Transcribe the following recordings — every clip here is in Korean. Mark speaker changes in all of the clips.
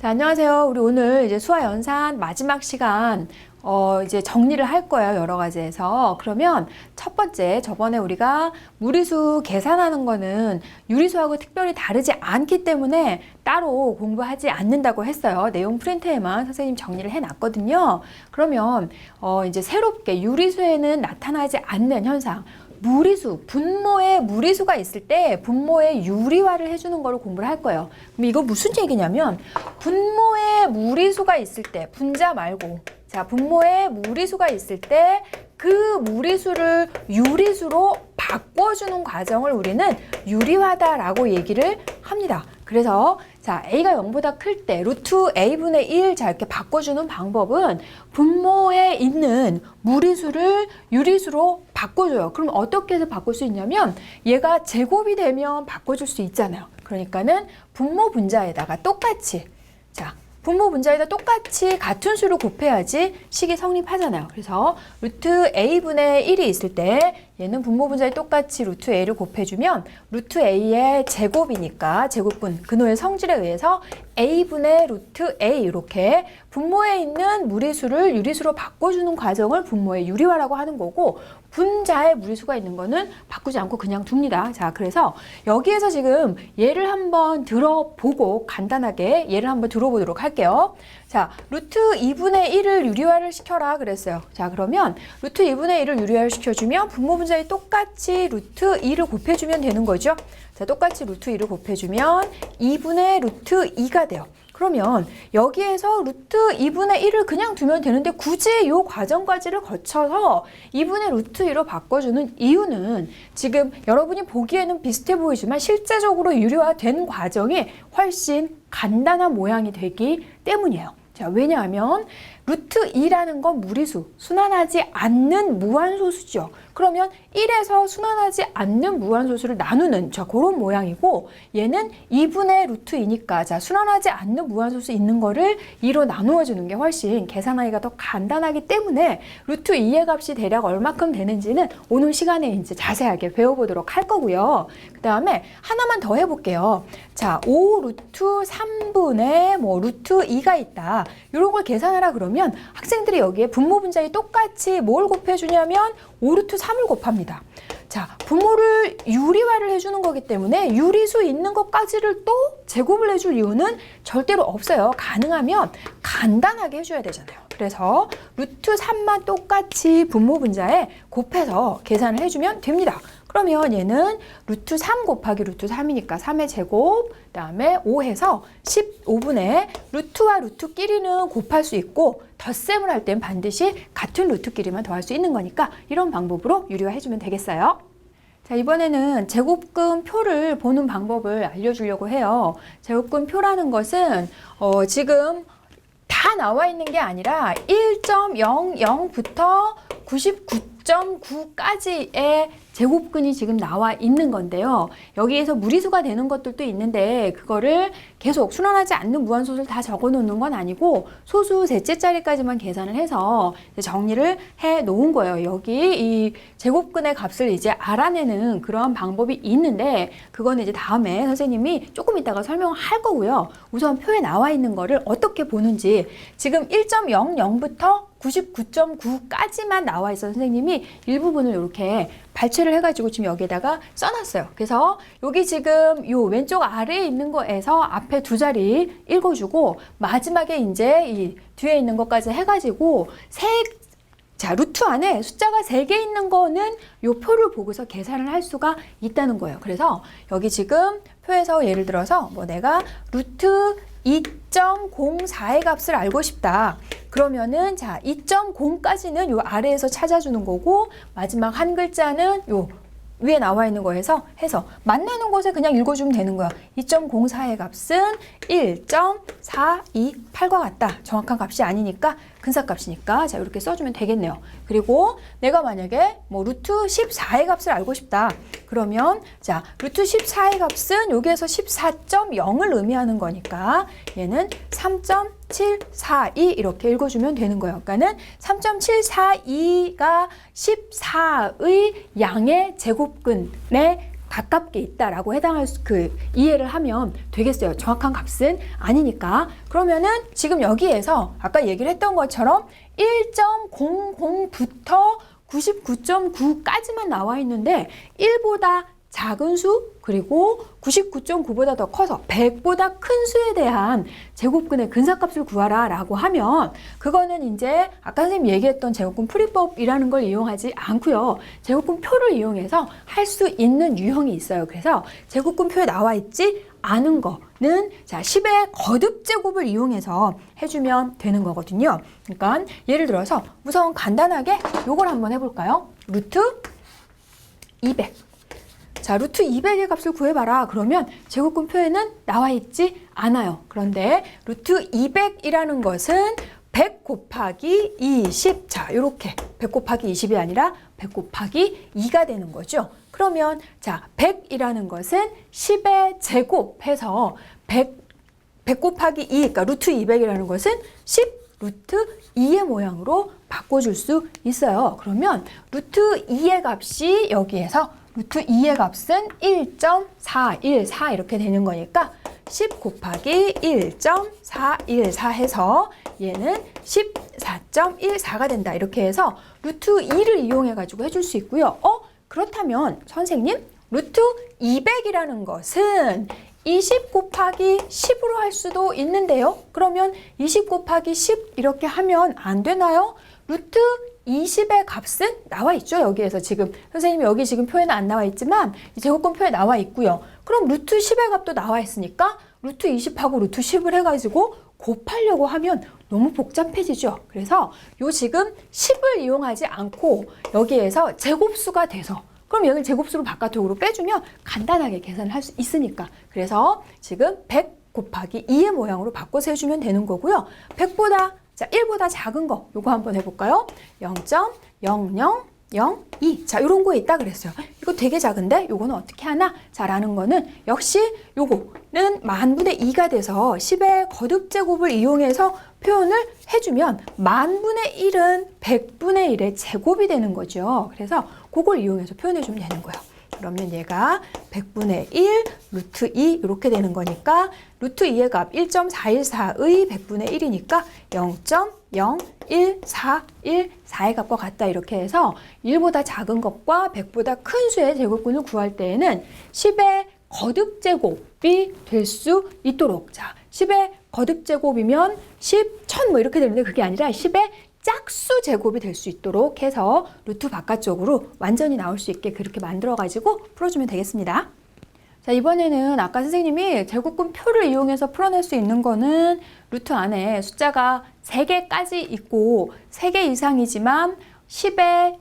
Speaker 1: 자, 안녕하세요. 우리 오늘 이제 수화 연산 마지막 시간 이제 정리를 할 거예요. 여러 가지에서. 그러면 첫 번째, 저번에 우리가 무리수 계산하는 거는 유리수하고 특별히 다르지 않기 때문에 따로 공부하지 않는다고 했어요. 내용 프린트에만 선생님 정리를 해놨거든요. 그러면 이제 새롭게 유리수에는 나타나지 않는 현상, 무리수, 분모에 무리수가 있을 때 분모의 유리화를 해주는 거를 공부를 할 거예요. 그럼 이거 무슨 얘기냐면 분모에 무리수가 있을 때, 분자 말고, 자, 분모에 무리수가 있을 때 그 무리수를 유리수로 바꿔주는 과정을 우리는 유리화다라고 얘기를 합니다. 그래서 자, a가 0보다 클 때 루트 a분의 1, 자, 이렇게 바꿔주는 방법은 분모에 있는 무리수를 유리수로 바꿔줘요. 그럼 어떻게 해서 바꿀 수 있냐면 얘가 제곱이 되면 바꿔줄 수 있잖아요. 그러니까는 분모 분자에다가 똑같이, 자, 분모 분자에다 똑같이 같은 수를 곱해야지 식이 성립하잖아요. 그래서 루트 a분의 1이 있을 때 얘는 분모 분자에 똑같이 루트 a를 곱해주면 루트 a의 제곱이니까 제곱분 근호의 성질에 의해서 a분의 루트 a, 이렇게 분모에 있는 무리수를 유리수로 바꿔주는 과정을 분모의 유리화라고 하는 거고, 분자에 무리수가 있는 거는 바꾸지 않고 그냥 둡니다. 자, 그래서 여기에서 지금 예를 한번 들어보고 간단하게 예를 한번 들어보도록 할게요. 자, 루트 2분의 1을 유리화를 시켜라 그랬어요. 자, 그러면 루트 2분의 1을 유리화를 시켜주면 분모 분자에 똑같이 루트 2를 곱해주면 되는 거죠. 자, 똑같이 루트 2를 곱해주면 2분의 루트 2가 돼요. 그러면 여기에서 루트 2분의 1을 그냥 두면 되는데 굳이 이 과정까지를 거쳐서 2분의 루트 2로 바꿔주는 이유는 지금 여러분이 보기에는 비슷해 보이지만 실제적으로 유리화된 과정이 훨씬 간단한 모양이 되기 때문이에요. 자, 왜냐하면 루트 2라는 건 무리수, 순환하지 않는 무한소수죠. 그러면 1에서 순환하지 않는 무한소수를 나누는, 자, 그런 모양이고, 얘는 2분의 루트 2니까, 자, 순환하지 않는 무한소수 있는 거를 2로 나누어 주는 게 훨씬 계산하기가 더 간단하기 때문에 루트 2의 값이 대략 얼마큼 되는지는 오늘 시간에 이제 자세하게 배워보도록 할 거고요. 그 다음에 하나만 더 해볼게요. 자, 5 루트 3분의 루트 2가 있다. 이런 걸 계산하라 그러면 학생들이 여기에 분모 분자에 똑같이 뭘 곱해주냐면 5 루트 3을 곱합니다. 자, 분모를 유리화를 해주는 거기 때문에 유리수 있는 것까지를 또 제곱을 해줄 이유는 절대로 없어요. 가능하면 간단하게 해줘야 되잖아요. 그래서 루트 3만 똑같이 분모 분자에 곱해서 계산을 해주면 됩니다. 그러면 얘는 루트 3 곱하기 루트 3이니까 3의 제곱, 그 다음에 5 해서 15분의 루트와 루트끼리는 곱할 수 있고, 덧셈을 할 땐 반드시 같은 루트끼리만 더할 수 있는 거니까 이런 방법으로 유리화해주면 되겠어요. 자, 이번에는 제곱근 표를 보는 방법을 알려주려고 해요. 제곱근 표라는 것은 지금 다 나와 있는 게 아니라 1.00부터 99.9까지의 제곱근이 지금 나와 있는 건데요. 여기에서 무리수가 되는 것들도 있는데 그거를 계속 순환하지 않는 무한소수를 다 적어 놓는 건 아니고 소수 셋째 자리까지만 계산을 해서 정리를 해 놓은 거예요. 여기 이 제곱근의 값을 이제 알아내는 그런 방법이 있는데 그거는 이제 다음에 선생님이 조금 이따가 설명할 거고요. 우선 표에 나와 있는 거를 어떻게 보는지, 지금 1.00부터 99.9까지만 나와 있어 선생님이 일부분을 이렇게 발췌를 해가지고 지금 여기에다가 써놨어요. 그래서 여기 지금 요 왼쪽 아래에 있는 거에서 앞에 두 자리 읽어주고 마지막에 이제 이 뒤에 있는 것까지 해가지고 자, 루트 안에 숫자가 3개 있는 거는 요 표를 보고서 계산을 할 수가 있다는 거예요. 그래서 여기 지금 표에서 예를 들어서 내가 루트 2.04의 값을 알고 싶다. 그러면은 자, 2.0까지는 요 아래에서 찾아주는 거고 마지막 한 글자는 요 위에 나와 있는 거에서 해서 만나는 곳에 그냥 읽어주면 되는 거야. 2.04의 값은 1.428과 같다. 정확한 값이 아니니까 근사값이니까 자, 이렇게 써주면 되겠네요. 그리고 내가 만약에 루트 14의 값을 알고 싶다. 그러면 자, 루트 14의 값은 여기에서 14.0을 의미하는 거니까 얘는 3.742 이렇게 읽어주면 되는 거예요. 그러니까는 3.742가 14의 양의 제곱근의 가깝게 있다라고 해당할 이해를 하면 되겠어요. 정확한 값은 아니니까. 그러면은 지금 여기에서 아까 얘기를 했던 것처럼 1.00부터 99.9까지만 나와 있는데 1보다 작은 수 그리고 99.9보다 더 커서 100보다 큰 수에 대한 제곱근의 근사값을 구하라 라고 하면 그거는 이제 아까 선생님이 얘기했던 제곱근 풀이법이라는 걸 이용하지 않고요. 제곱근 표를 이용해서 할 수 있는 유형이 있어요. 그래서 제곱근 표에 나와 있지 않은 거는 자 10의 거듭제곱을 이용해서 해주면 되는 거거든요. 그러니까 예를 들어서 우선 간단하게 요걸 한번 해볼까요? 루트 200. 자, 루트 200의 값을 구해봐라. 그러면 제곱근 표에는 나와 있지 않아요. 그런데 루트 200이라는 것은 100 곱하기 20. 자, 요렇게 100 곱하기 20이 아니라 100 곱하기 2가 되는 거죠. 그러면 자, 100이라는 것은 10의 제곱해서 100 곱하기 2, 그러니까 루트 200이라는 것은 10 루트 2의 모양으로 바꿔줄 수 있어요. 그러면 루트 2의 값이 여기에서 루트 2의 값은 1.414 이렇게 되는 거니까 10 곱하기 1.414 해서 얘는 14.14가 된다. 이렇게 해서 루트 2를 이용해 가지고 해줄 수 있고요. 그렇다면 선생님 루트 200이라는 것은 20 곱하기 10으로 할 수도 있는데요. 그러면 20 곱하기 10 이렇게 하면 안 되나요? 루트 20의 값은 나와 있죠. 여기에서 지금 선생님이 여기 지금 표에는 안 나와 있지만 제곱근 표에 나와 있고요. 그럼 루트 10의 값도 나와 있으니까 루트 20하고 루트 10을 해가지고 곱하려고 하면 너무 복잡해지죠. 그래서 요 지금 10을 이용하지 않고 여기에서 제곱수가 돼서 그럼 여기 제곱수로 바깥쪽으로 빼주면 간단하게 계산을 할 수 있으니까. 그래서 지금 100 곱하기 2의 모양으로 바꿔서 해주면 되는 거고요. 100보다 자 1보다 작은 거 요거 한번 해볼까요? 0.0002 자 요런 거 있다 그랬어요. 이거 되게 작은데 요거는 어떻게 하나? 자 라는 거는 역시 요거는 만분의 2가 돼서 10의 거듭제곱을 이용해서 표현을 해주면 만분의 1은 100분의 1의 제곱이 되는 거죠. 그래서 그걸 이용해서 표현해주면 되는 거예요. 그러면 얘가 100분의 1 루트 2 이렇게 되는 거니까 루트 2의 값 1.414의 100분의 1이니까 0.01414의 값과 같다. 이렇게 해서 1보다 작은 것과 100보다 큰 수의 제곱근을 구할 때에는 10의 거듭제곱이 될 수 있도록 자 10의 거듭제곱이면 10, 1000 뭐 이렇게 되는데 그게 아니라 10의 짝수 제곱이 될 수 있도록 해서 루트 바깥쪽으로 완전히 나올 수 있게 그렇게 만들어 가지고 풀어주면 되겠습니다. 자 이번에는 아까 선생님이 제곱근 표를 이용해서 풀어낼 수 있는 거는 루트 안에 숫자가 3개까지 있고 3개 이상이지만 10의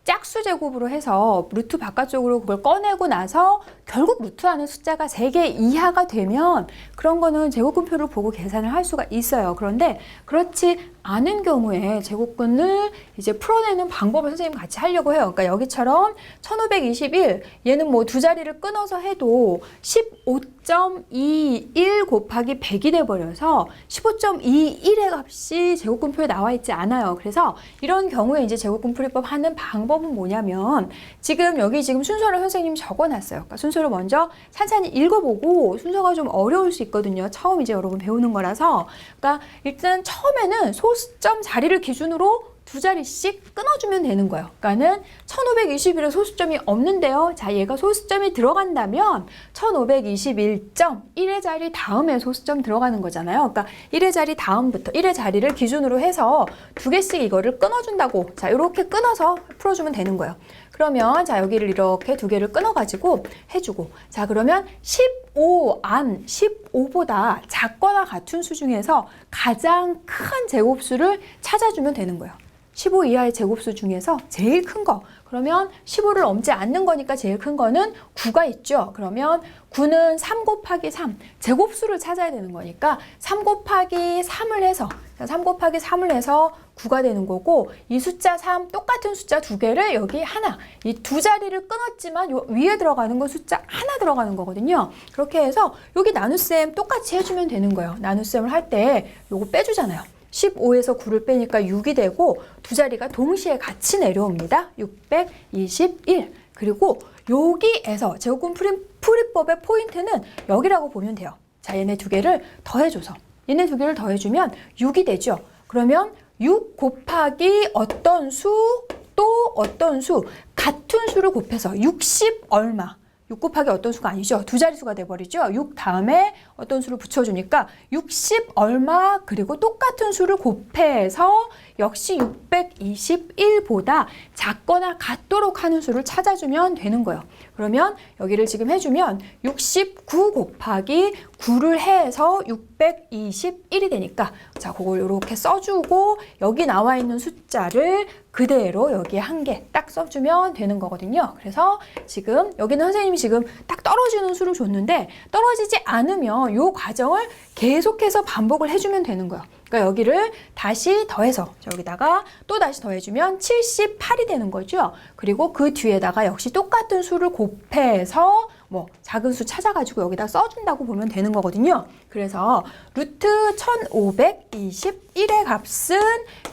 Speaker 1: 짝수 제곱으로 해서 루트 바깥쪽으로 그걸 꺼내고 나서 결국 루트 안에 숫자가 3개 이하가 되면 그런 거는 제곱근표를 보고 계산을 할 수가 있어요. 그런데 그렇지 않은 경우에 제곱근을 이제 풀어내는 방법을 선생님 같이 하려고 해요. 그러니까 여기처럼 1521 얘는 뭐 두 자리를 끊어서 해도 15.21 곱하기 100이 돼버려서 15.21의 값이 제곱근표에 나와 있지 않아요. 그래서 이런 경우에 이제 제곱근풀이법 하는 방법은 뭐냐면 지금 여기 지금 순서를 선생님이 적어놨어요. 그러니까 순서를 먼저 찬찬히 읽어보고 순서가 좀 어려울 수 있거든요. 처음 이제 여러분 배우는 거라서. 그러니까 일단 처음에는 소수점 자리를 기준으로 두 자리씩 끊어주면 되는 거예요. 그러니까는 1521에 소수점이 없는데요. 자, 얘가 소수점이 들어간다면 1521.1의 자리 다음에 소수점 들어가는 거잖아요. 그러니까 1의 자리 다음부터 1의 자리를 기준으로 해서 두 개씩 이거를 끊어준다고. 자, 이렇게 끊어서 풀어주면 되는 거예요. 그러면 자, 여기를 이렇게 두 개를 끊어가지고 해주고. 자, 그러면 15보다 작거나 같은 수 중에서 가장 큰 제곱수를 찾아주면 되는 거예요. 15 이하의 제곱수 중에서 제일 큰 거. 그러면 15를 넘지 않는 거니까 제일 큰 거는 9가 있죠. 그러면 9는 3 곱하기 3. 제곱수를 찾아야 되는 거니까 3 곱하기 3을 해서 3 곱하기 3을 해서 9가 되는 거고 이 숫자 3 똑같은 숫자 두 개를 여기 하나 이 두 자리를 끊었지만 요 위에 들어가는 건 숫자 하나 들어가는 거거든요. 그렇게 해서 여기 나눗셈 똑같이 해주면 되는 거예요. 나눗셈을 할 때 요거 빼주잖아요. 15에서 9를 빼니까 6이 되고 두 자리가 동시에 같이 내려옵니다. 621. 그리고 여기에서 제곱근 풀이법의 포인트는 여기라고 보면 돼요. 자, 얘네 두 개를 더해줘서 얘네 두 개를 더해주면 6이 되죠. 그러면 6 곱하기 어떤 수, 또 어떤 수, 같은 수를 곱해서 60 얼마. 6 곱하기 어떤 수가 아니죠. 두 자릿수가 돼버리죠. 6 다음에 어떤 수를 붙여주니까 60 얼마 그리고 똑같은 수를 곱해서 역시 621보다 작거나 같도록 하는 수를 찾아주면 되는 거예요. 그러면 여기를 지금 해주면 69 곱하기 9를 해서 621이 되니까 자, 그걸 이렇게 써주고 여기 나와 있는 숫자를 그대로 여기에 한 개 딱 써주면 되는 거거든요. 그래서 지금 여기는 선생님이 지금 딱 떨어지는 수를 줬는데 떨어지지 않으면 이 과정을 계속해서 반복을 해주면 되는 거예요. 그러니까 여기를 다시 더해서 여기다가 또 다시 더해주면 78이 되는 거죠. 그리고 그 뒤에다가 역시 똑같은 수를 곱해서 뭐 작은 수 찾아가지고 여기다 써준다고 보면 되는 거거든요. 그래서 루트 1521의 값은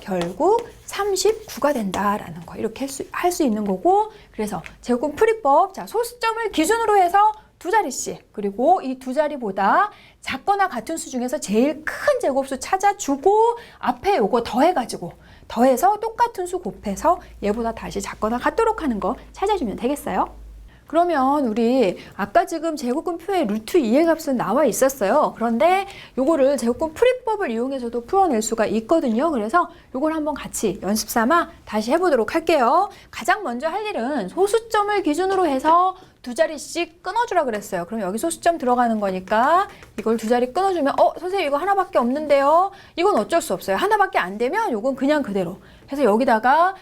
Speaker 1: 결국 39가 된다라는 거 이렇게 할 수 있는 거고 그래서 제곱근 풀이법 자 소수점을 기준으로 해서 두 자리씩 그리고 이 두 자리보다 작거나 같은 수 중에서 제일 큰 제곱수 찾아주고 앞에 요거 더해가지고 더해서 똑같은 수 곱해서 얘보다 다시 작거나 같도록 하는 거 찾아주면 되겠어요. 그러면 우리 아까 지금 제곱근 표에 루트 2의 값은 나와 있었어요. 그런데 요거를 제곱근 풀이법을 이용해서도 풀어낼 수가 있거든요. 그래서 요걸 한번 같이 연습 삼아 다시 해보도록 할게요. 가장 먼저 할 일은 소수점을 기준으로 해서 두 자리씩 끊어주라 그랬어요. 그럼 여기 소수점 들어가는 거니까 이걸 두 자리 끊어주면 선생님 이거 하나밖에 없는데요. 이건 어쩔 수 없어요. 하나밖에 안 되면 요건 그냥 그대로 해서 여기다가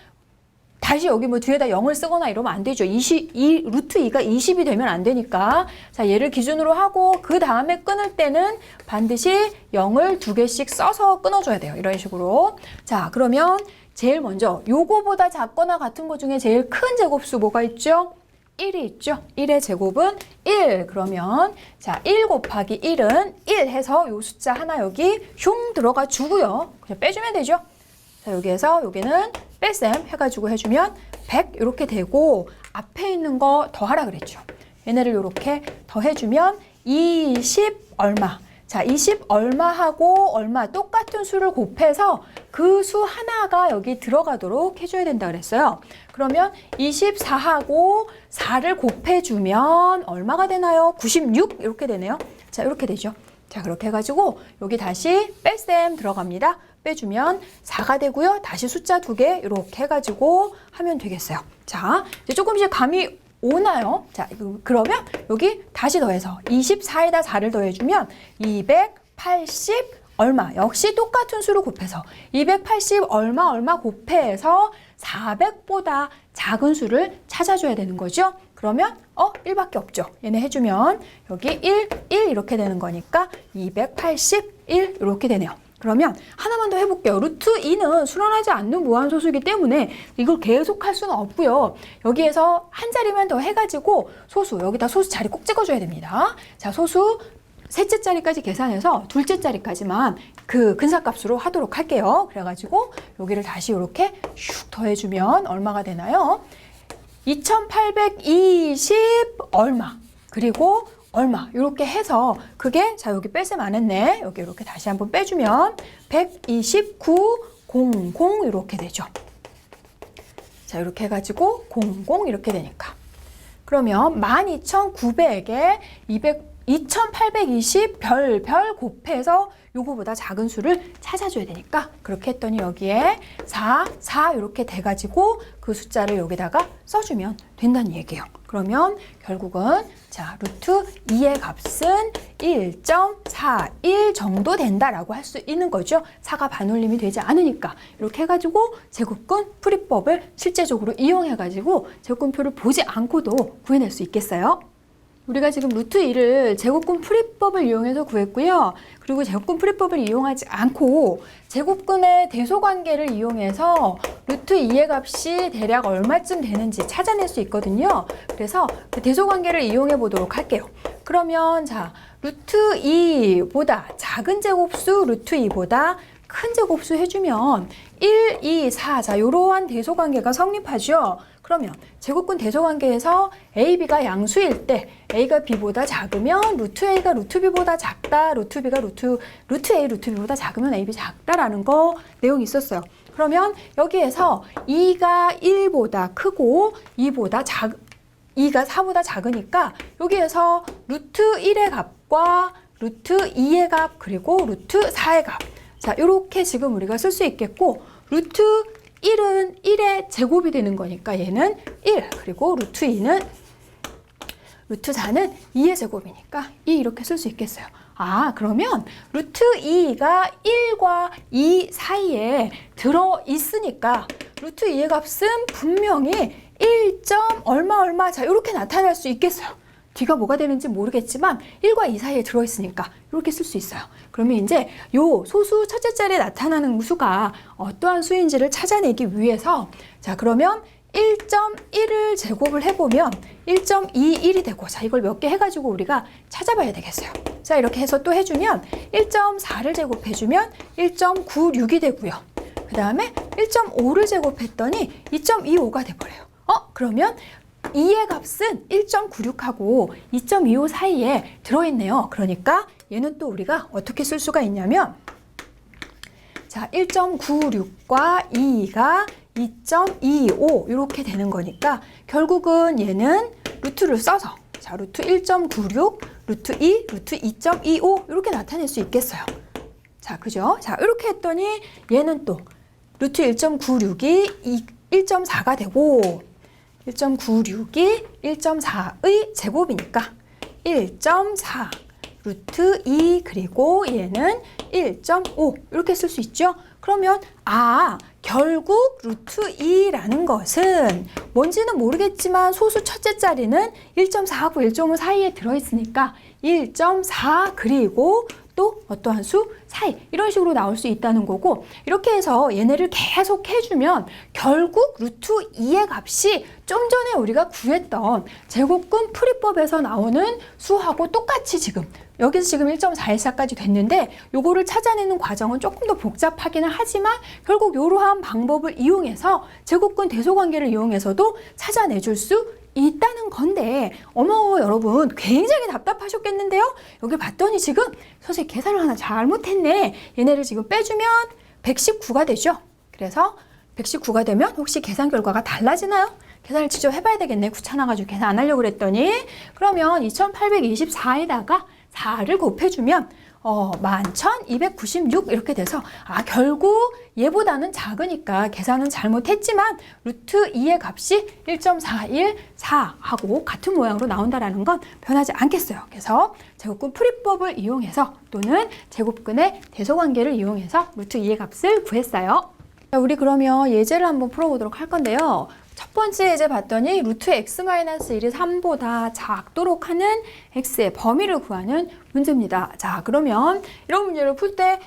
Speaker 1: 다시 여기 뭐 뒤에다 0을 쓰거나 이러면 안 되죠. 루트 2가 20이 되면 안 되니까. 자, 얘를 기준으로 하고 그 다음에 끊을 때는 반드시 0을 두 개씩 써서 끊어줘야 돼요. 이런 식으로. 자, 그러면 제일 먼저 요거보다 작거나 같은 거 중에 제일 큰 제곱수 뭐가 있죠? 1이 있죠. 1의 제곱은 1. 그러면 자, 1 곱하기 1은 1 해서 요 숫자 하나 여기 흉 들어가 주고요. 그냥 빼주면 되죠. 자, 여기에서 여기는 뺄셈 해가지고 해주면 100 이렇게 되고 앞에 있는 거 더하라 그랬죠. 얘네를 이렇게 더해주면 20 얼마. 자, 20 얼마하고 얼마 똑같은 수를 곱해서 그 수 하나가 여기 들어가도록 해줘야 된다 그랬어요. 그러면 24하고 4를 곱해주면 얼마가 되나요? 96 이렇게 되네요. 자, 이렇게 되죠. 자, 그렇게 해가지고 여기 다시 뺄셈 들어갑니다. 빼주면 4가 되고요. 다시 숫자 두 개 이렇게 해가지고 하면 되겠어요. 자, 이제 조금씩 감이 오나요? 자, 그러면 여기 다시 더해서 24에다 4를 더해주면 280 얼마. 역시 똑같은 수를 곱해서 280 얼마 곱해서 400보다 작은 수를 찾아줘야 되는 거죠. 그러면 1밖에 없죠. 얘네 해주면 여기 1 이렇게 되는 거니까 281 이렇게 되네요. 그러면 하나만 더 해볼게요. 루트 2는 수렴하지 않는 무한소수이기 때문에 이걸 계속 할 수는 없고요. 여기에서 한 자리만 더 해가지고 소수, 여기다 소수 자리 꼭 찍어줘야 됩니다. 자, 소수 셋째 자리까지 계산해서 둘째 자리까지만 그 근사값으로 하도록 할게요. 그래가지고 여기를 다시 이렇게 슉 더해주면 얼마가 되나요? 2820 얼마 그리고 얼마 이렇게 해서 그게 자 여기 뺄셈 안 했네. 여기 이렇게 다시 한번 빼주면 12900 이렇게 되죠. 자 이렇게 해가지고 00 이렇게 되니까 그러면 12900에 2820 별 곱해서 요거보다 작은 수를 찾아줘야 되니까 그렇게 했더니 여기에 4 이렇게 돼가지고 그 숫자를 여기다가 써주면 된다는 얘기예요. 그러면 결국은 자 루트 2의 값은 1.41 정도 된다라고 할 수 있는 거죠. 4가 반올림이 되지 않으니까 이렇게 해가지고 제곱근 풀이법을 실제적으로 이용해가지고 제곱근표를 보지 않고도 구해낼 수 있겠어요. 우리가 지금 루트 2를 제곱근 풀이법을 이용해서 구했고요. 그리고 제곱근 풀이법을 이용하지 않고 제곱근의 대소관계를 이용해서 루트 2의 값이 대략 얼마쯤 되는지 찾아낼 수 있거든요. 그래서 그 대소관계를 이용해 보도록 할게요. 그러면 자 루트 2보다 작은 제곱수 루트 2보다 큰 제곱수 해주면 1, 2, 4 자 이러한 대소관계가 성립하죠. 그러면 제곱근 대소관계에서 A, B가 양수일 때 A가 B보다 작으면 루트 A가 루트 B보다 작다, 루트 B가 루트 A, 루트 B보다 작으면 A, B 작다라는 거 내용이 있었어요. 그러면 여기에서 2가 1보다 크고 2가 4보다 작으니까 여기에서 루트 1의 값과 루트 2의 값 그리고 루트 4의 값. 자, 이렇게 지금 우리가 쓸 수 있겠고 루트 1은 1의 제곱이 되는 거니까 얘는 1 그리고 루트 4는 2의 제곱이니까 2 이렇게 쓸 수 있겠어요. 아, 그러면 루트 2가 1과 2 사이에 들어 있으니까 루트 2의 값은 분명히 1. 얼마 자 이렇게 나타날 수 있겠어요. 뒤가 뭐가 되는지 모르겠지만 1과 2 사이에 들어있으니까 이렇게 쓸 수 있어요. 그러면 이제 요 소수 첫째 자리에 나타나는 수가 어떠한 수인지를 찾아내기 위해서 자 그러면 1.1을 제곱을 해보면 1.21이 되고 자 이걸 몇 개 해가지고 우리가 찾아봐야 되겠어요. 자 이렇게 해서 또 해주면 1.4를 제곱해주면 1.96이 되고요. 그 다음에 1.5를 제곱했더니 2.25가 돼버려요. 그러면 2의 값은 1.96하고 2.25 사이에 들어있네요. 그러니까 얘는 또 우리가 어떻게 쓸 수가 있냐면 자 1.96과 2가 2.25 이렇게 되는 거니까 결국은 얘는 루트를 써서 자 루트 1.96, 루트 2, 루트 2.25 이렇게 나타낼 수 있겠어요. 자 그죠? 자 이렇게 했더니 얘는 또 루트 1.96이 1.4가 되고 1.96이 1.4의 제곱이니까 1.4 루트 2 그리고 얘는 1.5 이렇게 쓸 수 있죠. 그러면 결국 루트 2라는 것은 뭔지는 모르겠지만 소수 첫째 자리는 1.4하고 1.5 사이에 들어있으니까 1.4 그리고 또 어떠한 수 사이 이런 식으로 나올 수 있다는 거고 이렇게 해서 얘네를 계속 해주면 결국 루트 2의 값이 좀 전에 우리가 구했던 제곱근 풀이법에서 나오는 수하고 똑같이 지금 여기서 지금 1.414까지 됐는데 요거를 찾아내는 과정은 조금 더 복잡하기는 하지만 결국 이러한 방법을 이용해서 제곱근 대소관계를 이용해서도 찾아내줄 수 있다는 건데 여러분 굉장히 답답하셨겠는데요. 여기 봤더니 지금 선생님 계산을 하나 잘못했네. 얘네를 지금 빼주면 119가 되죠. 그래서 119가 되면 혹시 계산 결과가 달라지나요? 계산을 직접 해봐야 되겠네. 귀찮아가지고 계산 안 하려고 그랬더니 그러면 2824에다가 4를 곱해주면 11,296 이렇게 돼서 결국 얘보다는 작으니까 계산은 잘못했지만 루트 2의 값이 1.414하고 같은 모양으로 나온다는 건 변하지 않겠어요. 그래서 제곱근 풀이법을 이용해서 또는 제곱근의 대소관계를 이용해서 루트 2의 값을 구했어요. 자, 우리 그러면 예제를 한번 풀어보도록 할 건데요. 첫 번째 예제 봤더니 루트 x-1이 3보다 작도록 하는 x의 범위를 구하는 문제입니다. 자, 그러면 이런 문제를 풀 때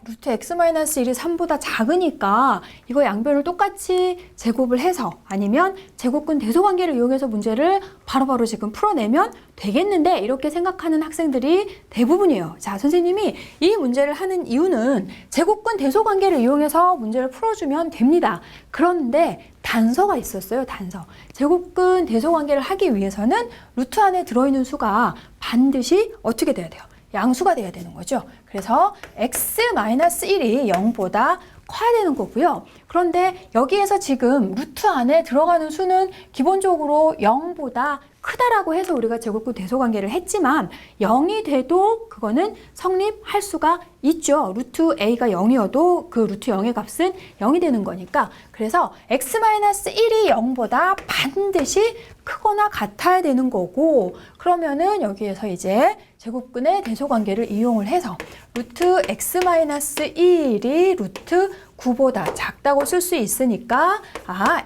Speaker 1: 루트 x-1이 3보다 작으니까 이거 양변을 똑같이 제곱을 해서 아니면 제곱근 대소관계를 이용해서 문제를 바로바로 지금 풀어내면 되겠는데 이렇게 생각하는 학생들이 대부분이에요. 자, 선생님이 이 문제를 하는 이유는 제곱근 대소관계를 이용해서 문제를 풀어주면 됩니다. 그런데 단서가 있었어요. 단서. 제곱근 대소관계를 하기 위해서는 루트 안에 들어있는 수가 반드시 어떻게 돼야 돼요? 양수가 돼야 되는 거죠. 그래서 x-1이 0보다 커야 되는 거고요. 그런데 여기에서 지금 루트 안에 들어가는 수는 기본적으로 0보다 크다라고 해서 우리가 제곱근 대소관계를 했지만 0이 돼도 그거는 성립할 수가 있죠. 루트 a가 0이어도 그 루트 0의 값은 0이 되는 거니까 그래서 x-1이 0보다 반드시 크거나 같아야 되는 거고 그러면은 여기에서 이제 제곱근의 대소관계를 이용을 해서 루트 x-1이 루트 9보다 작다고 쓸 수 있으니까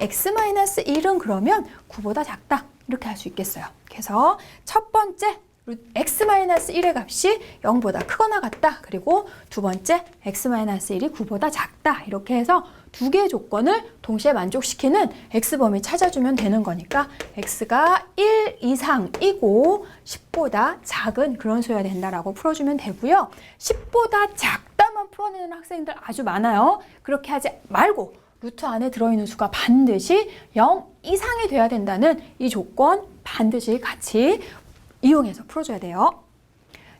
Speaker 1: x-1은 그러면 9보다 작다 이렇게 할 수 있겠어요. 그래서 첫 번째 x-1의 값이 0보다 크거나 같다. 그리고 두 번째 x-1이 9보다 작다. 이렇게 해서 두 개의 조건을 동시에 만족시키는 x범위 찾아주면 되는 거니까 x가 1 이상이고 10보다 작은 그런 수여야 된다라고 풀어주면 되고요. 10보다 작다만 풀어내는 학생들 아주 많아요. 그렇게 하지 말고 루트 안에 들어있는 수가 반드시 0 이상이 돼야 된다는 이 조건 반드시 같이 이용해서 풀어줘야 돼요.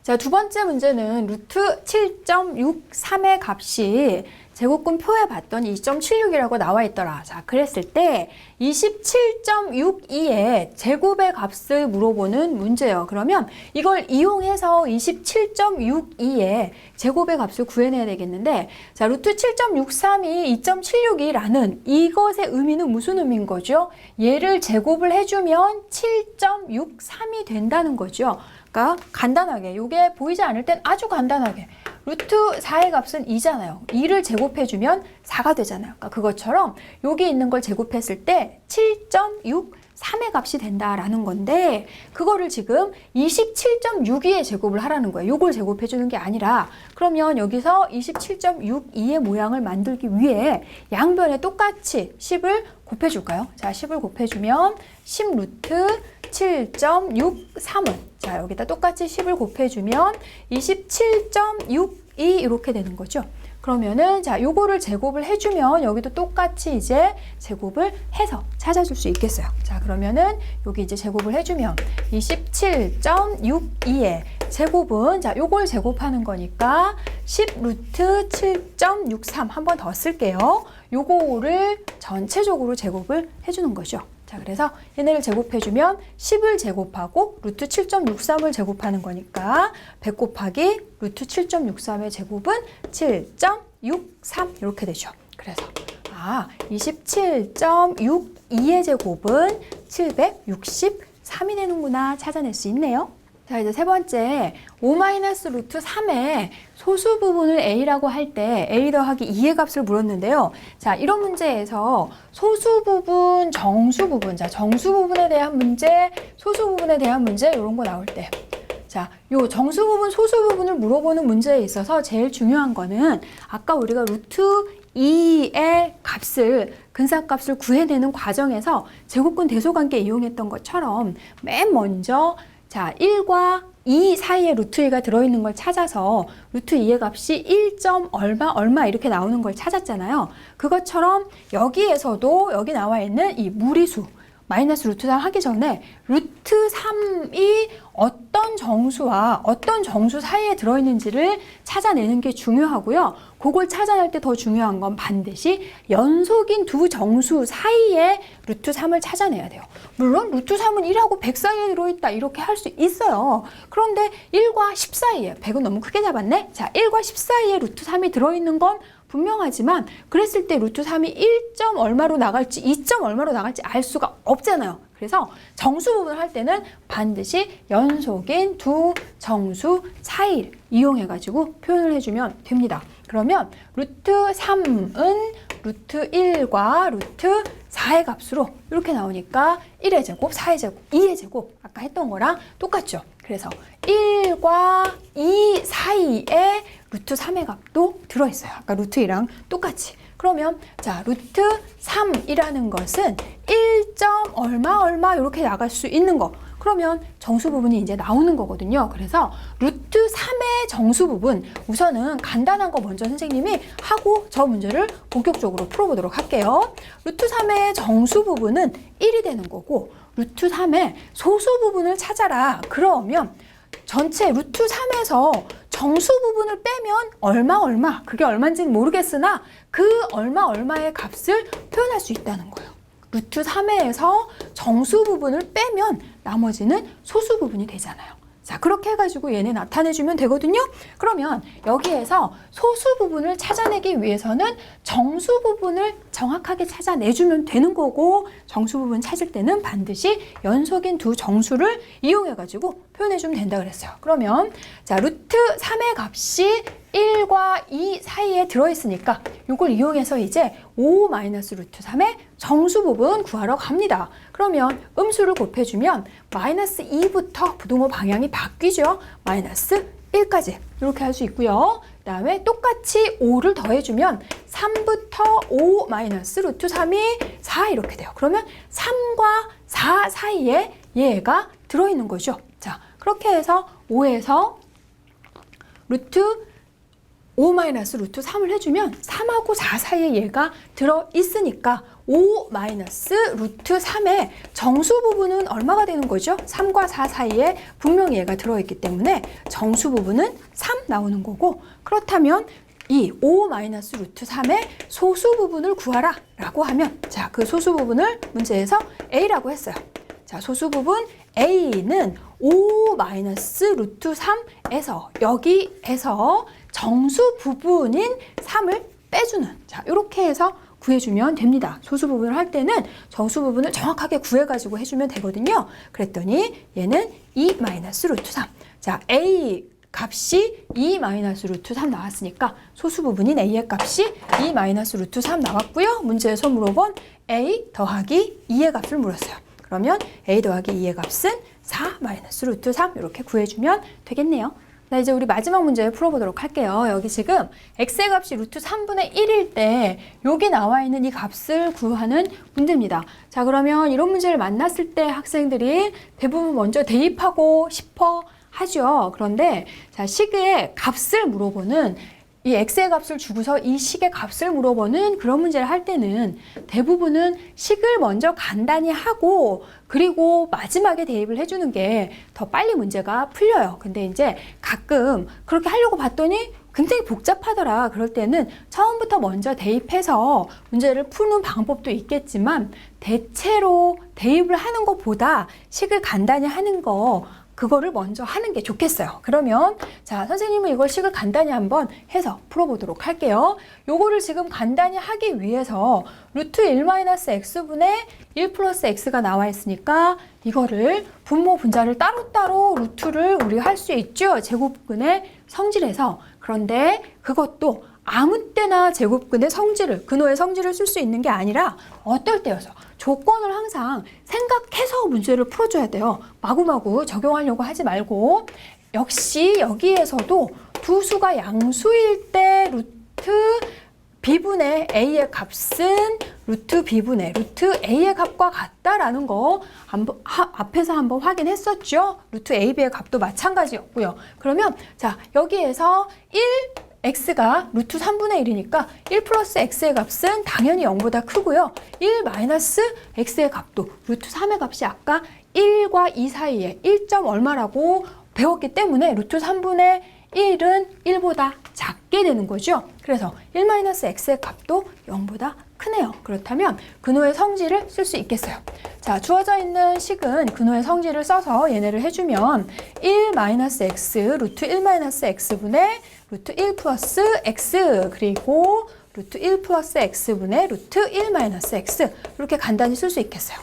Speaker 1: 자, 두 번째 문제는 루트 7.63의 값이 제곱근 표에 봤더니 2.76이라고 나와 있더라. 자, 그랬을 때 27.62의 제곱의 값을 물어보는 문제예요. 그러면 이걸 이용해서 27.62의 제곱의 값을 구해내야 되겠는데, 자, 루트 7.63이 2.76이라는 이것의 의미는 무슨 의미인 거죠? 얘를 제곱을 해주면 7.63이 된다는 거죠. 그러니까 간단하게, 이게 보이지 않을 땐 아주 간단하게 루트 4의 값은 2잖아요. 2를 제곱해주면 4가 되잖아요. 그러니까 그것처럼 여기 있는 걸 제곱했을 때 7.63의 값이 된다라는 건데, 그거를 지금 27.62의 제곱을 하라는 거예요. 요걸 제곱해주는 게 아니라, 그러면 여기서 27.62의 모양을 만들기 위해 양변에 똑같이 10을 곱해줄까요? 자, 10을 곱해주면 10 루트 7.63은, 자, 여기다 똑같이 10을 곱해주면 27.62 이렇게 되는 거죠. 그러면은, 자, 요거를 제곱을 해주면 여기도 똑같이 이제 제곱을 해서 찾아줄 수 있겠어요. 자, 그러면은 여기 이제 제곱을 해주면 27.62의 제곱은, 자, 요걸 제곱하는 거니까 10 루트 7.63 한 번 더 쓸게요. 요거를 전체적으로 제곱을 해주는 거죠. 자, 그래서 얘네를 제곱해주면 10을 제곱하고 루트 7.63을 제곱하는 거니까 100 곱하기 루트 7.63의 제곱은 7.63 이렇게 되죠. 그래서 27.62의 제곱은 763이 되는구나 찾아낼 수 있네요. 자, 이제 세 번째, 5 루트 3의 소수 부분을 a라고 할 때 a 더하기 2의 값을 물었는데요. 자, 이런 문제에서 소수 부분, 정수 부분, 자, 정수 부분에 대한 문제, 소수 부분에 대한 문제 이런 거 나올 때, 자, 요 정수 부분, 소수 부분을 물어보는 문제에 있어서 제일 중요한 거는 아까 우리가 루트 2의 값을, 근사값을 구해내는 과정에서 제곱근 대소관계 이용했던 것처럼 맨 먼저, 자, 1과 2 사이에 루트 2가 들어있는 걸 찾아서 루트 2의 값이 1. 얼마 이렇게 나오는 걸 찾았잖아요. 그것처럼 여기에서도 여기 나와 있는 이 무리수 마이너스 루트 3 하기 전에 루트 3이 어떤 정수와 어떤 정수 사이에 들어있는지를 찾아내는 게 중요하고요. 그걸 찾아낼 때 더 중요한 건 반드시 연속인 두 정수 사이에 루트 3을 찾아내야 돼요. 물론 루트 3은 1하고 100 사이에 들어있다 이렇게 할 수 있어요. 그런데 1과 10 사이에, 100은 너무 크게 잡았네. 자, 1과 10 사이에 루트 3이 들어있는 건 분명하지만 그랬을 때 루트 3이 1. 얼마로 나갈지 2. 얼마로 나갈지 알 수가 없잖아요. 그래서 정수 부분을 할 때는 반드시 연속인 두 정수 사이를 이용해가지고 표현을 해주면 됩니다. 그러면 루트 3은 루트 1과 루트 4의 값으로 이렇게 나오니까 1의 제곱, 4의 제곱, 2의 제곱 아까 했던 거랑 똑같죠. 그래서 1과 2 사이에 루트 3의 값도 들어있어요. 아까 루트 2랑 똑같이. 그러면 자, 루트 3이라는 것은 1. 얼마 이렇게 나갈 수 있는 거. 그러면 정수 부분이 이제 나오는 거거든요. 그래서 루트 3의 정수 부분, 우선은 간단한 거 먼저 선생님이 하고 저 문제를 본격적으로 풀어보도록 할게요. 루트 3의 정수 부분은 1이 되는 거고, 루트 3의 소수 부분을 찾아라. 그러면 전체 루트 3에서 정수 부분을 빼면 얼마, 그게 얼마인지는 모르겠으나 그 얼마의 값을 표현할 수 있다는 거예요. 루트 3회에서 정수 부분을 빼면 나머지는 소수 부분이 되잖아요. 자, 그렇게 해가지고 얘네 나타내주면 되거든요. 그러면 여기에서 소수 부분을 찾아내기 위해서는 정수 부분을 정확하게 찾아내주면 되는 거고, 정수 부분 찾을 때는 반드시 연속인 두 정수를 이용해가지고 표현해주면 된다 그랬어요. 그러면 자, 루트 3의 값이 1과 2 사이에 들어있으니까 이걸 이용해서 이제 5 마이너스 루트 3의 정수 부분 구하러 갑니다. 그러면 음수를 곱해주면 마이너스 2부터 부등호 방향이 바뀌죠. 마이너스 1까지 이렇게 할 수 있고요. 그 다음에 똑같이 5를 더해주면 3부터 5 마이너스 루트 3이 4 이렇게 돼요. 그러면 3과 4 사이에 얘가 들어있는 거죠. 자, 그렇게 해서 5에서 루트 5 마이너스 루트 3을 해주면 3하고 4 사이에 얘가 들어있으니까 5 마이너스 루트 3의 정수 부분은 얼마가 되는 거죠? 3과 4 사이에 분명히 얘가 들어있기 때문에 정수 부분은 3 나오는 거고, 그렇다면 이 5 마이너스 루트 3의 소수 부분을 구하라 라고 하면, 자, 그 소수 부분을 문제에서 A라고 했어요. 자, 소수 부분 A는 5 마이너스 루트 3에서 여기에서 정수 부분인 3을 빼주는, 자, 이렇게 해서 구해주면 됩니다. 소수 부분을 할 때는 정수 부분을 정확하게 구해가지고 해주면 되거든요. 그랬더니 얘는 2 마이너스 루트 3. 자, A 값이 2 마이너스 루트 3 나왔으니까 소수 부분인 A의 값이 2 마이너스 루트 3 나왔고요. 문제에서 물어본 A 더하기 2의 값을 물었어요. 그러면 A 더하기 2의 값은 4 마이너스 루트 3 이렇게 구해주면 되겠네요. 자, 이제 우리 마지막 문제 풀어보도록 할게요. 여기 지금 x의 값이 루트 3분의 1일 때 여기 나와 있는 이 값을 구하는 문제입니다. 자, 그러면 이런 문제를 만났을 때 학생들이 대부분 먼저 대입하고 싶어 하죠. 그런데 자, 식의 값을 물어보는, 이 x의 값을 주고서 이 식의 값을 물어보는 그런 문제를 할 때는 대부분은 식을 먼저 간단히 하고 그리고 마지막에 대입을 해주는 게 더 빨리 문제가 풀려요. 근데 이제 가끔 그렇게 하려고 봤더니 굉장히 복잡하더라. 그럴 때는 처음부터 먼저 대입해서 문제를 푸는 방법도 있겠지만 대체로 대입을 하는 것보다 식을 간단히 하는 거, 그거를 먼저 하는 게 좋겠어요. 그러면 자, 선생님은 이걸 식을 간단히 한번 해서 풀어보도록 할게요. 요거를 지금 간단히 하기 위해서 루트 1-x분의 1 플러스 x가 나와 있으니까 이거를 분모 분자를 따로따로 루트를 우리가 할 수 있죠. 제곱근의 성질에서. 그런데 그것도 아무 때나 제곱근의 성질을, 근호의 성질을 쓸 수 있는 게 아니라 어떨 때여서 조건을 항상 생각해서 문제를 풀어줘야 돼요. 마구마구 적용하려고 하지 말고. 역시 여기에서도 두 수가 양수일 때 루트 b분의 a의 값은 루트 b분의 루트 a의 값과 같다라는 거 앞에서 한번 확인했었죠. 루트 ab의 값도 마찬가지였고요. 그러면 자, 여기에서 x가 루트 3분의 1이니까 1 플러스 x의 값은 당연히 0보다 크고요. 1 마이너스 x의 값도 루트 3의 값이 아까 1과 2 사이에 1. 얼마라고 배웠기 때문에 루트 3분의 1은 1보다 작게 되는 거죠. 그래서 1 마이너스 x의 값도 0보다 크네요. 그렇다면 근호의 성질을 쓸 수 있겠어요. 자, 주어져 있는 식은 근호의 성질을 써서 얘네를 해주면 1 마이너스 x 루트 1 마이너스 x분의 루트 1 플러스 x 그리고 루트 1 플러스 x분의 루트 1 마이너스 x 이렇게 간단히 쓸 수 있겠어요.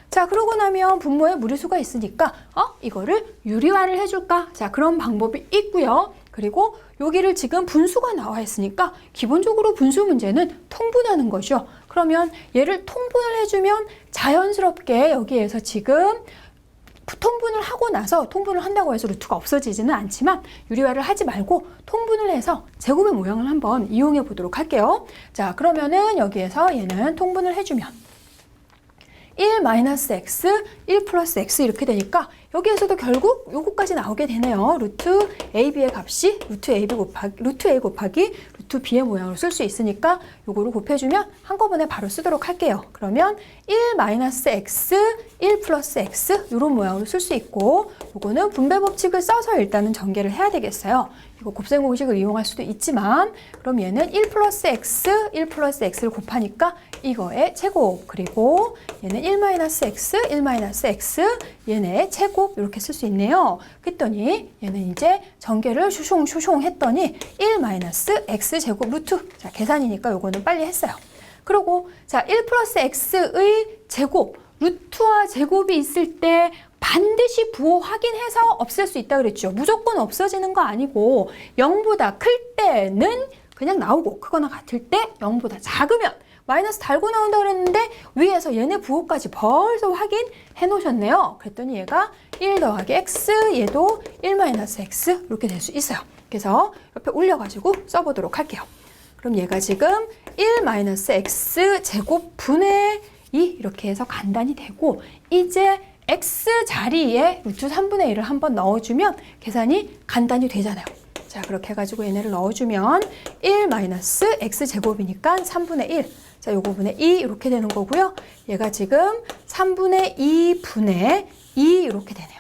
Speaker 1: 자, 그러고 나면 분모에 무리수가 있으니까 이거를 유리화를 해줄까? 자, 그런 방법이 있고요. 그리고 여기를 지금 분수가 나와 있으니까 기본적으로 분수 문제는 통분하는 거죠. 그러면 얘를 통분을 해주면 자연스럽게 여기에서 지금 통분을 하고 나서, 통분을 한다고 해서 루트가 없어지지는 않지만 유리화를 하지 말고 통분을 해서 제곱의 모양을 한번 이용해 보도록 할게요. 자, 그러면은 여기에서 얘는 통분을 해주면 1 마이너스 x, 1 플러스 x 이렇게 되니까 여기에서도 결국 요거까지 나오게 되네요. 루트 ab의 값이 루트 a 곱하기 루트 b의 모양으로 쓸 수 있으니까 요거를 곱해주면 한꺼번에 바로 쓰도록 할게요. 그러면 1 마이너스 x, 1 플러스 x 이런 모양으로 쓸 수 있고, 요거는 분배 법칙을 써서 일단은 전개를 해야 되겠어요. 이거 곱셈 공식을 이용할 수도 있지만, 그럼 얘는 1 플러스 x, 1 플러스 x를 곱하니까 이거의 제곱, 그리고 얘는 1 마이너스 x, 1 마이너스 x, 얘네의 제곱 이렇게 쓸 수 있네요. 그랬더니 얘는 이제 전개를 슈숑 했더니 1 마이너스 x 제곱 루트, 자, 계산이니까 요거는 빨리 했어요. 그리고 자, 1 플러스 x의 제곱, 루트와 제곱이 있을 때 반드시 부호 확인해서 없앨 수 있다 그랬죠. 무조건 없어지는 거 아니고 0보다 클 때는 그냥 나오고, 크거나 같을 때 0보다 작으면 마이너스 달고 나온다 그랬는데 위에서 얘네 부호까지 벌써 확인해 놓으셨네요. 그랬더니 얘가 1 더하기 x, 얘도 1 마이너스 x 이렇게 될 수 있어요. 그래서 옆에 올려가지고 써보도록 할게요. 그럼 얘가 지금 1 마이너스 x 제곱 분의 2 이렇게 해서 간단히 되고, 이제 x 자리에 루트 3분의 1을 한번 넣어주면 계산이 간단히 되잖아요. 자, 그렇게 해가지고 얘네를 넣어주면 1 마이너스 x제곱이니까 3분의 1. 자, 요거 분의 2 이렇게 되는 거고요. 얘가 지금 3분의 2분의 2 이렇게 되네요.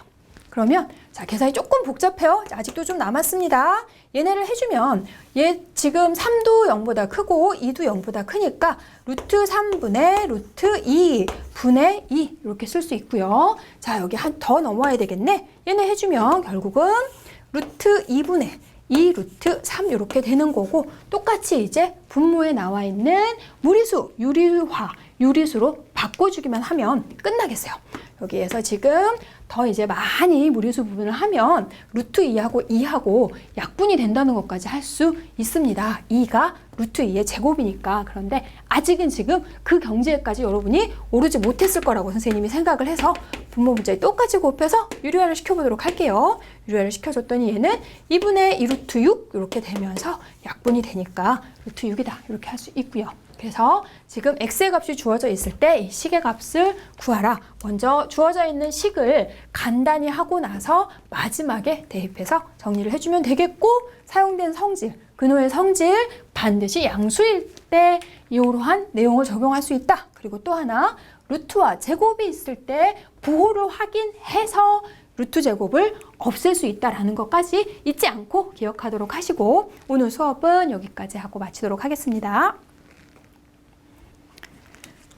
Speaker 1: 그러면 자, 계산이 조금 복잡해요. 아직도 좀 남았습니다. 얘네를 해주면 얘 지금 3도 0보다 크고 2도 0보다 크니까 루트 3분의 루트 2 분의 2 이렇게 쓸 수 있고요. 자, 여기 한 더 넘어야 되겠네. 얘네 해주면 결국은 루트 2분의 2 루트 3 이렇게 되는 거고, 똑같이 이제 분모에 나와 있는 무리수, 유리화, 유리수로 바꿔주기만 하면 끝나겠어요. 여기에서 지금 더 이제 많이 무리수 부분을 하면 루트 2하고 2하고 약분이 된다는 것까지 할 수 있습니다. 2가 루트 2의 제곱이니까. 그런데 아직은 지금 그 경지에까지 여러분이 오르지 못했을 거라고 선생님이 생각을 해서 분모 문자에 똑같이 곱해서 유리화를 시켜보도록 할게요. 유리화를 시켜줬더니 얘는 2분의 2 루트 6 이렇게 되면서 약분이 되니까 루트 6이다 이렇게 할 수 있고요. 그래서 지금 x의 값이 주어져 있을 때 이 식의 값을 구하라. 먼저 주어져 있는 식을 간단히 하고 나서 마지막에 대입해서 정리를 해주면 되겠고, 사용된 성질, 근호의 성질 반드시 양수일 때 이러한 내용을 적용할 수 있다. 그리고 또 하나, 루트와 제곱이 있을 때 부호를 확인해서 루트 제곱을 없앨 수 있다는 것까지 잊지 않고 기억하도록 하시고, 오늘 수업은 여기까지 하고 마치도록 하겠습니다.